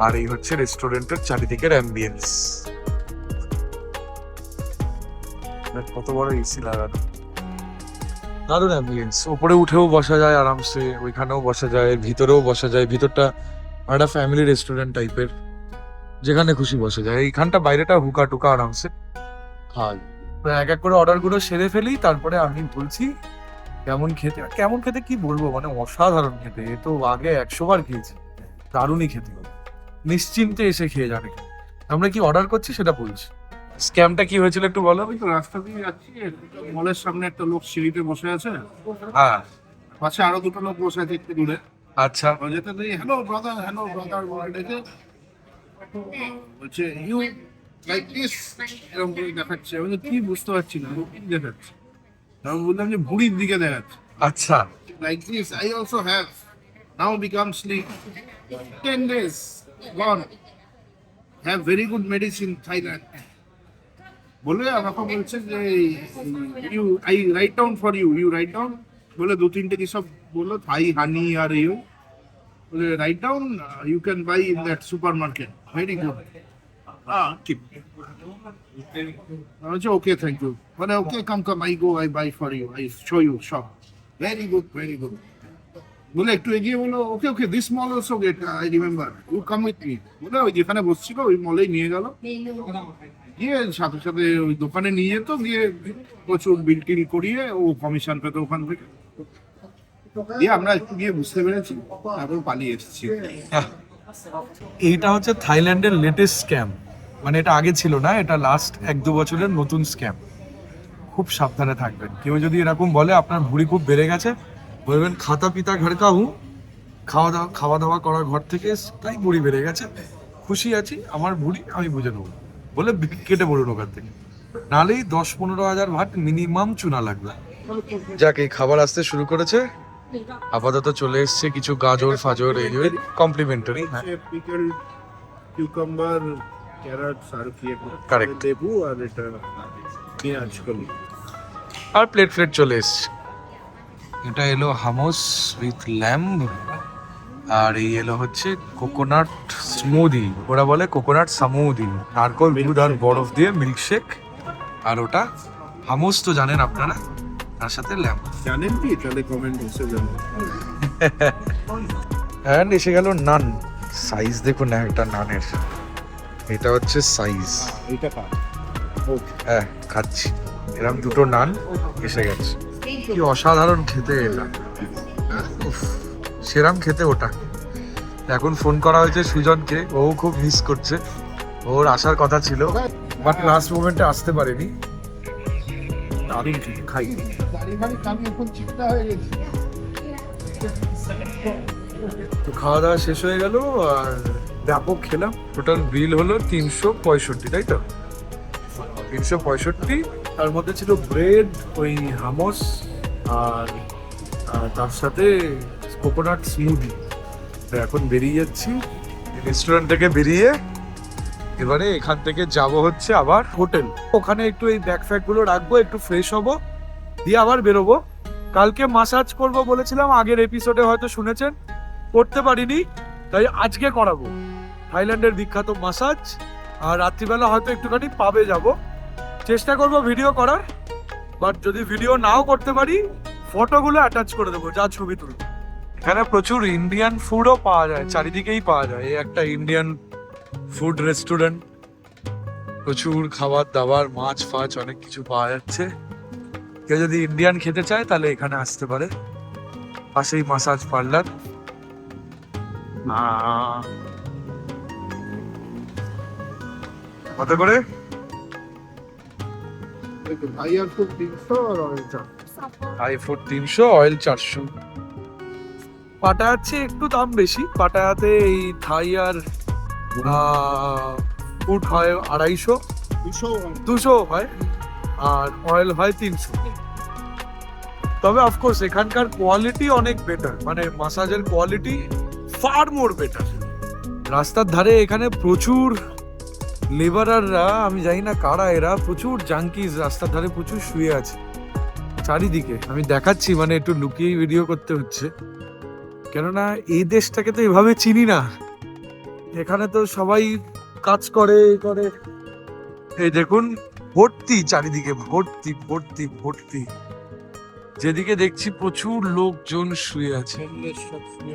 আর এই হচ্ছে রেস্টুরেন্টের চারিদিকের অ্যাম্বিয়েন্স। কত বড় এসি লাগানো, দারুণ অ্যাম্বিয়েন্স। ওপরে উঠেও বসা যায় আরামসে, ওইখানেও বসা যায়, ভিতরেও বসা যায়। ভিতরটা একটা ফ্যামিলি রেস্টুরেন্ট টাইপের। যেখানে খুশি বসে যায়। এইখানটা বাইরেটা হুকা টুকা আরামসে খাওয়া যায়। তো এক এক করে অর্ডারগুলো সেরে ফেলি, তারপরে আমি বলছি কেমন খেতে। কেমন খেতে কি বলবো, মানে অসাধারণ খেতে। এ তো আগে 100 বার খেয়েছি, দারুণই খেতে হবে, নিশ্চিন্তে এসে খেয়ে যাবে। আমরা কি অর্ডার করছি সেটা বলছি। স্ক্যামটা কি হয়েছিল একটু বলো। আমি তো রাস্তা দিয়ে যাচ্ছি, মলের সামনে একটা লোক সিঁড়িতে বসে আছে, হ্যাঁ, পাশে আরো দুটো লোক বসে আছে একটু দূরে। আচ্ছা, ও যেতে দেই হ্যালো ব্রাদার বলে ডেকে বলছে ইউ লাইক দিস, এরকম করে দেখাচ্ছে। আমি তো কি বুঝতে পারছি না ও কি দেখাচ্ছে। আমি বললাম যে ভুঁড়ির দিকে দেখাচ্ছে। আচ্ছা, Like this, I also have now become sleep. 10 days gone. Have very good medicine, Thailand. বলে আমাকে বলছে যে you I write down for you, you write down বলে দু তিনটে কি সব বললো, থাই হানি আর ইউ বলে write down, you can buy in that super market, very good. ঠিক আমি বলছি ওকে থ্যাংক ইউ, মানে okay come I go I buy for you, I show you shop, very good বলে একটু এগিয়ে বলো okay okay this mall also gate, I remember you come with me বলে ওই যেখানে বসছিল ওই মলেই নিয়ে গেল। গিয়ে সাথে সাথে ওই দোকানে নিয়ে যেত, গিয়ে প্রচুর বিল টিল করিয়ে ও কমিশন পেত ওখান থেকে। দিয়ে আমরা একটু গিয়ে বুঝতে পেরেছি, তারপর পালিয়ে এসেছি। এইটা হচ্ছে থাইল্যান্ডের লেটেস্ট স্ক্যাম। মানে এটা আগে ছিল না, এটা লাস্ট 1-2 বছরের নতুন স্ক্যাম। খুব সাবধানে থাকবেন। কেউ যদি এরকম বলে আপনার ভুঁড়ি খুব বেড়ে গেছে, বলবেন খাতা পিতা ঘর কা হুঁ, খাওয়া দাওয়া করার ঘর থেকে, তাই ভুঁড়ি বেড়ে গেছে, খুশি আছি, আমার ভুঁড়ি আমি বুঝে নেবো বলে কেটে পড়ুন ওখান থেকে। নাহলেই 10-15 হাজার ভাট মিনিমাম চুনা লাগবে। যাক, এই খাবার আসতে শুরু করেছে। আপাতত চলে এসছে কিছু গাজর ফাজর, এই কমপ্লিমেন্টারি। পিকল কিউকাম্বার, ক্যারটস আর কি Correct. লেবু আর এটা পেঁয়াজ কলি। আর প্লেট চলে এসছে। এটা এলো হামোস উইথ ল্যাম্ব, আর এই এলো হচ্ছে কোকোনাট স্মুদি। ওরা বলে কোকোনাট সামুদি, নারকল দুধ আর বরফ দিয়ে মিল্কশেক। আর ওটা হামোস তো জানেন আপনারা, তার সাথে ল্যাম্ব। জানেন কি? তাহলে কমেন্ট বক্সে জানান। অ্যান্ড এসে গেল নান। সাইজ দেখুন না একটা নানের, এটা হচ্ছে সাইজ। এইটা খা। হ্যাঁ, খাচ্ছি। এরকম দুটো নান এসে গেছে। কি অসাধারণ খেতে এটা, উফ, সেরাম খেতে ওটা। এখন ফোন করা হয়েছে সুজনকে, ও খুব মিস করছে, ওর আসার কথা ছিল বাট লাস্ট মোমেন্টে আসতে পারেনি। দারুণ খেতে, খাই। আমি এখন চিন্তা হয়ে গেছি। তো খাওয়া দাওয়া শেষ হয়ে গেল আর ব্যাপক খেলাম। টোটাল বিল হলো 365, তাই তো? 365। তার মধ্যে ছিল ব্রেড, ওই হামস আর তার সাথে কোকোনাট স্মুদি। এখন বেরিয়ে যাচ্ছি রেস্টুরেন্ট থেকে বেরিয়ে, এবারে এখান থেকে যাব হচ্ছে আবার হোটেল। ওখানে একটু এই ব্যাগ ফ্যাগগুলো রাখবো, একটু ফ্রেশ হব, দিয়ে আবার বেরোবো। কালকে মাসাজ করব বলেছিলাম, আগের এপিসোডে হয়তো শুনেছেন, করতে পারিনি, তাই আজকে করাবো থাইল্যান্ডের বিখ্যাত মাসাজ। আর রাত্রিবেলা হয়তো একটুখানি পাবে যাব, চেষ্টা করব ভিডিও করার। বাট যদি ভিডিও নাও করতে পারি, ফটোগুলো অ্যাটাচ করে দেবো যা ছবি তুলবো। এখানে প্রচুর ইন্ডিয়ান ফুডও পাওয়া যায়, চারিদিকেই পাওয়া যায়। এই একটা ইন্ডিয়ান ফুড রেস্টুরেন্ট, প্রচুর খাবার দাবার, মাছ ফাছ অনেক কিছু পাওয়া যাচ্ছে। কেউ যদি ইন্ডিয়ান খেতে চায় তাহলে এখানে আসতে পারে। পাশেই মাসাজ পার্লার। কত করে? ভাই আর খুব 300 আর অয়েল চা। High food 300, oil 400। পাটায়াতে একটু দাম বেশি। পাটায়াতে এই থাই আর ফুড হয় 250, 200 হয়, আর অয়েল হয় 300। তবে অফকোর্স এখানকার কোয়ালিটি অনেক বেটার, মানে মাসাজের কোয়ালিটি ফার মোর বেটার। রাস্তার ধারে এখানে প্রচুর লেবারাররা, আমি জানি না কারা এরা, প্রচুর জাঙ্কিজ রাস্তার ধারে প্রচুর শুয়ে আছে চারিদিকে। আমি দেখাচ্ছি, মানে একটু লুকিয়েই ভিডিও করতে হচ্ছে, কেননা এই দেশটাকে তো এভাবে চিনি না। এখানে তো সবাই কাজ করে করে। এই দেখুন, ভর্তি চারিদিকে, ভর্তি ভর্তি ভর্তি। যেদিকে দেখছি প্রচুর লোকজন শুয়ে আছে,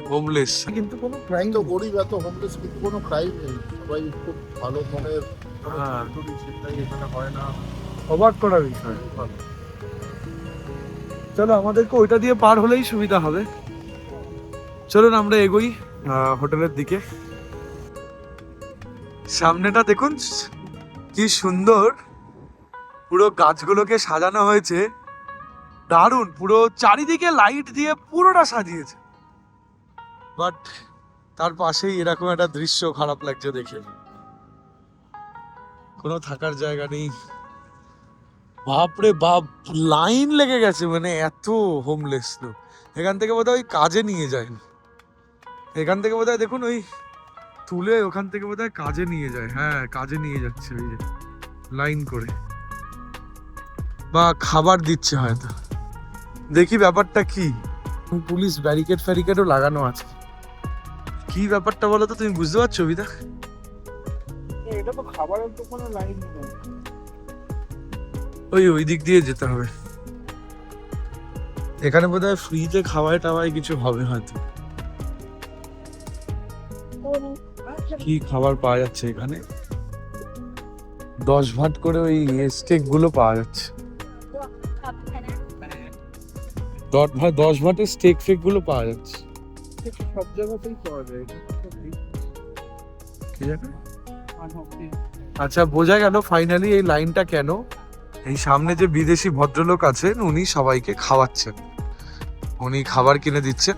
হোমলেস। কিন্তু কোনো ক্রাইম তো গরিব, এত হোমলেস কিন্তু কোনো ক্রাইম নেই। সবাই খুব ভালো মনের হ্যাঁ। সেটাই এখানে হয় না। অবাক করার বিষয়। চলো আমাদেরকে ওইটা দিয়ে পার হলেই সুবিধা হবে। চলুন আমরা এগোই হোটেলের দিকে। সামনেটা দেখুন কি সুন্দর, পুরো গাছগুলোকে সাজানো হয়েছে, দারুণ। পুরো চারিদিকে লাইট দিয়ে পুরোটা সাজিয়েছে, বাট তার পাশেই এরকম একটা দৃশ্য খারাপ লাগছে দেখে। কোনো থাকার জায়গা নেই। বাপরে বাপ, লাইন লেগে গেছে, মানে এত হোমলেস লোক। এখান থেকে বোধহয় ওই কাজে নিয়ে যায়, এখান থেকে বোধহয় দেখুন ওই তুলে ওখান থেকে বোধহয় কাজে নিয়ে যায়। হ্যাঁ, কাজে নিয়ে যাচ্ছে ওই যে লাইন করে, বা খাবার দিচ্ছে হয়তো। দেখি ব্যাপারটা কি। পুলিশ ব্যারিকেড ফ্যারিকেডও লাগানো আছে। কি ব্যাপারটা বলো তো, তুমি বুঝতে পারছো বিদা? এটা তো খাবারের তো কোনো লাইন নেই। ওই দিক দিয়ে যেতে হবে। এখানে বোধহয় ফ্রিতে খাওয়াই টাওয়াই কিছু হবে হয়তো। কি খাবার পাওয়া যাচ্ছে এখানে? 10 ভাট করে ওই স্টেক গুলো পাওয়া যাচ্ছে। 10 ভাটের স্টেক ফেক গুলো পাওয়া যাচ্ছে। সব জায়গাতেই পাওয়া যায় এটা। কি জানো? আচ্ছা, বোঝা গেল ফাইনালি এই লাইনটা কেন। এই সামনে যে বিদেশি ভদ্রলোক আছেন, উনি সবাইকে খাওয়াচ্ছেন, উনি খাবার কিনে দিচ্ছেন,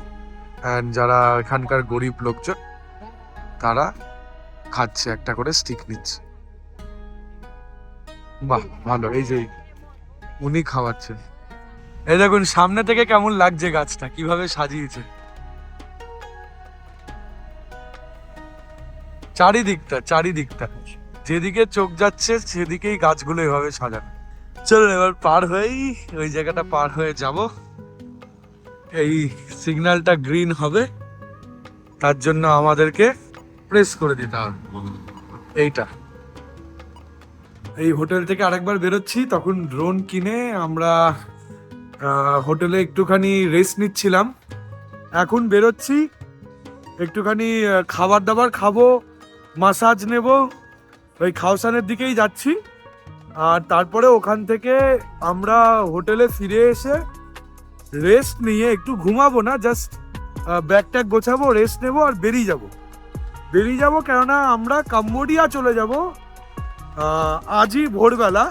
অ্যান্ড যারা এখানকার গরিব লোকজন তারা খাচ্ছে, একটা করে স্টিক নিচ্ছে। বাহ, ভালো। এই যে উনি খাওয়াচ্ছেন। এই দেখুন সামনে থেকে কেমন লাগছে গাছটা, কিভাবে সাজিয়েছে চারিদিকটা যেদিকে চোখ যাচ্ছে সেদিকেই গাছগুলো এভাবে সাজানো। চলুন এবার পার হয়েই ওই জায়গাটা পার হয়ে যাব। এই সিগন্যালটা গ্রিন হবে, তার জন্য আমাদেরকে প্রেস করে দিতে হবে এইটা। এই হোটেল থেকে আরেকবার বেরোচ্ছি, তখন ড্রোন কিনে আমরা হোটেলে একটুখানি রেস্ট নিচ্ছিলাম। এখন বেরোচ্ছি, একটুখানি খাবার দাবার খাবো, মাসাজ নেব, ওই খাওসানের দিকেই যাচ্ছি। আর তারপরে ওখান থেকে আমরা হোটেলে ফিরে এসে রেস্ট নিয়ে একটু ঘুমাবো না, জাস্ট ব্যাগ ট্যাগ গোছাবো, রেস্ট নেবো আর বেরিয়ে যাব। কেননা আমরা কাম্বোডিয়া চলে যাব আজই ভোরবেলা।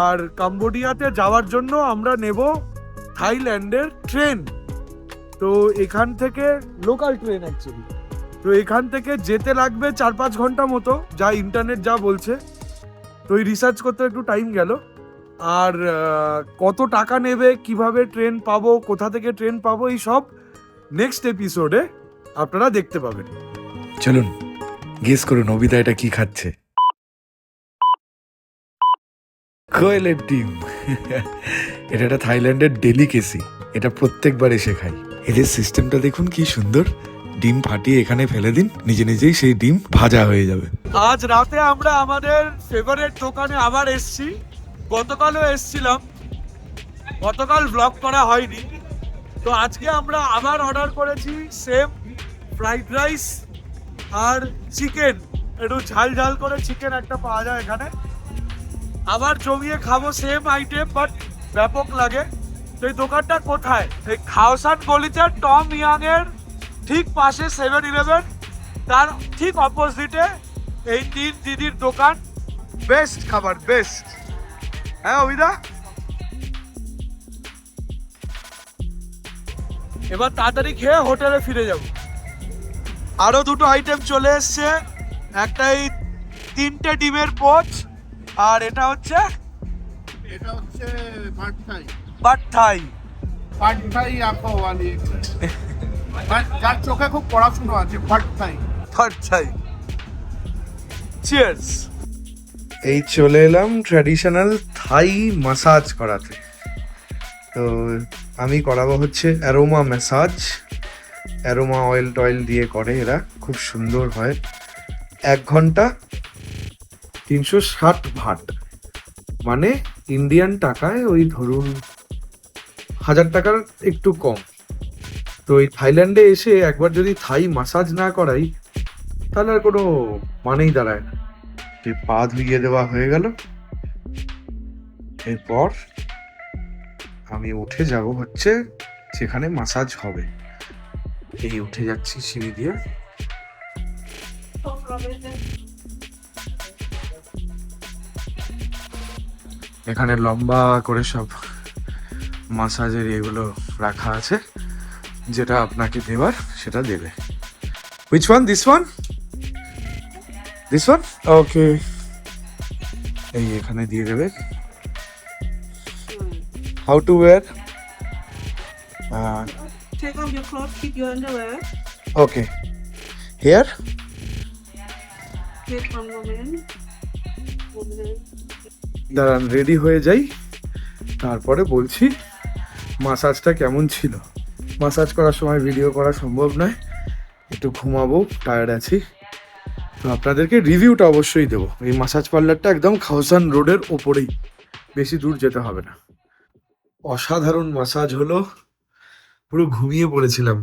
আর কাম্বোডিয়াতে যাওয়ার জন্য আমরা নেব থাইল্যান্ডের ট্রেন। তো এখান থেকে লোকাল ট্রেন অ্যাকচুয়ালি, তো এখান থেকে যেতে লাগবে 4-5 ঘন্টা মতো, যা ইন্টারনেট যা বলছে। তো এই রিসার্চ করতে একটু টাইম গেল। আর কত টাকা নেবে, কিভাবে ট্রেন পাবো, কোথা থেকে ট্রেন পাবো, এই সব নেক্সট এপিসোডে আপনারা দেখতে পাবেন। চলুন গেস করুন অবিদা এটা কি খাচ্ছে। কোয়েলের ডিম। এটা একটা থাইল্যান্ডের ডেলিকেসি, এটা প্রত্যেকবার এসে খাই। এদের সিস্টেমটা দেখুন কি সুন্দর, ডিম ফাটিয়ে এখানে ফেলে দিন, নিজে নিজেই সেই ডিম ভাজা হয়ে যাবে। আজ রাতে আমরা আমাদের ফেভারিট দোকানে আবার এসছি। গতকালও এসছিলাম, গতকাল ব্লগ করা হয়নি। তো আজকে আমরা আবার অর্ডার করেছি সেম ফ্রাইড রাইস আর চিকেন, একটু ঝাল ঝাল করে চিকেন একটা পাওয়া যায় এখানে। আবার জমিয়ে খাবো সেম আইটেম, বাট ব্যাপক লাগে। তো এই দোকানটা কোথায়? এই খাওসান গলিতে টম ইয়াং এর ঠিক পাশে 7-Eleven, তার ঠিক অপোজিটে এই 3 দিদির দোকান। বেস্ট খাবার, বেস্ট। হ্যাঁ অবিদা, এবার তাড়াতাড়ি খেয়ে হোটেলে ফিরে যাব। আরো 2টো আইটেম চলে এসছে, একটা এই 3টে ডিমের পোচ, আর এটা হচ্ছে বাট থাই। যার চোখে খুব পড়াশুনো আছে, চিয়ার্স। এই চলে এলাম ট্র্যাডিশনাল থাই মাসাজ করাতে। তো আমি করাবো হচ্ছে aroma massage. Aroma oil toil দিয়ে করে এরা, খুব সুন্দর হয়। 1 ঘন্টা 360 ভাট, মানে ইন্ডিয়ান টাকায় ওই ধরুন 1000 টাকার একটু কম। তো এই থাইল্যান্ডে এসে একবার যদি থাই মাসাজ না করাই তাহলে আর কোনো মানেই দাঁড়ায় না। এই পা ধুইয়ে দেওয়া হয়ে গেল, এরপর আমি উঠে যাব হচ্ছে যেখানে মাসাজ হবে। এই উঠে যাচ্ছি সিঁড়ি দিয়ে। এখানে লম্বা করে সব মাসাজের এগুলো রাখা আছে, যেটা আপনাকে দেবার সেটা দেবে। Which one? This one? This one? Okay. এই এখানে দিয়ে দেবে। How to wear? Take off your clothes, keep your underwear. Okay. Here? Wait one moment. দাঁড়ান, রেডি হয়ে যাই, তারপরে বলছি মাসাজটা কেমন ছিল। মাসাজ করার সময় ভিডিও করা সম্ভব নয়, একটু ঘুমাবো, টায়ার্ড আছি। তো আপনাদেরকে রিভিউটা অবশ্যই দেবো। এই মাসাজ পার্লারটা একদম খাওসান রোডের ওপরেই, বেশি দূর যেতে হবে না। অসাধারণ মাসাজ হলো, পুরো ঘুমিয়ে পড়েছিলাম।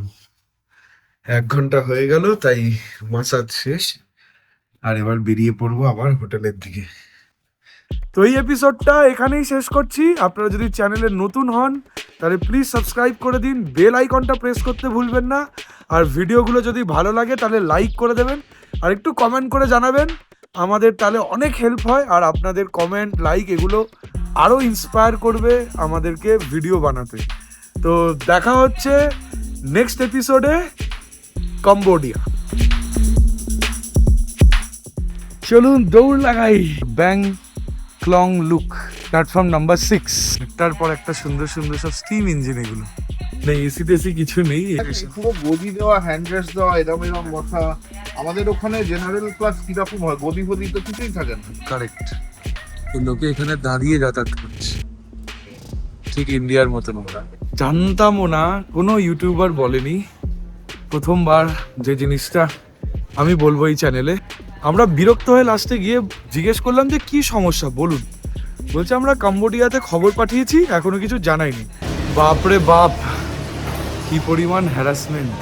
1 ঘন্টা হয়ে গেল, তাই মাসাজ শেষ। আর এবার বেরিয়ে পড়বো আবার হোটেলের দিকে। তো এই এপিসোডটা এখানেই শেষ করছি। আপনারা যদি চ্যানেলে নতুন হন তাহলে প্লিজ সাবস্ক্রাইব করে দিন, বেল আইকনটা প্রেস করতে ভুলবেন না। আর ভিডিওগুলো যদি ভালো লাগে তাহলে লাইক করে দেবেন, আর একটু কমেন্ট করে জানাবেন, আমাদের তাহলে অনেক হেল্প হয়। আর আপনাদের কমেন্ট, লাইক এগুলো আরও ইন্সপায়ার করবে আমাদেরকে ভিডিও বানাতে। তো দেখা হচ্ছে নেক্সট এপিসোডে, কম্বোডিয়া। চলুন দৌড় লাগাই। ব্যাং ক্লং লুক, প্ল্যাটফর্ম নাম্বার 6। একটার পর একটা সুন্দর সুন্দর সব স্টিম ইঞ্জিন, এগুলো নেই, এসি টেসি কিছু নেই। পুরো গদি দেওয়া, হ্যান্ড রেস্ট দেওয়া, এরম এরম কথা। আমাদের ওখানে জেনারেল ক্লাস কিরকম হয়, গদি ফদি তো কিছুই থাকে না। কারেক্ট, তো লোকে এখানে দাঁড়িয়ে যাতায়াত করছে, ঠিক ইন্ডিয়ার মতন। জানতামও না, কোনো ইউটিউবার বলেনি। প্রথমবার যে জিনিসটা আমি বলবো এই চ্যানেলে। আমরা বিরক্ত হয়ে লাস্টে গিয়ে জিজ্ঞেস করলাম যে কি সমস্যা বলুন। বলছে আমরা কম্বোডিয়াতে খবর পাঠিয়েছি, এখনো কিছু জানাইনি। বাপরে বাপ, কি পরিমাণ হ্যারাসমেন্ট।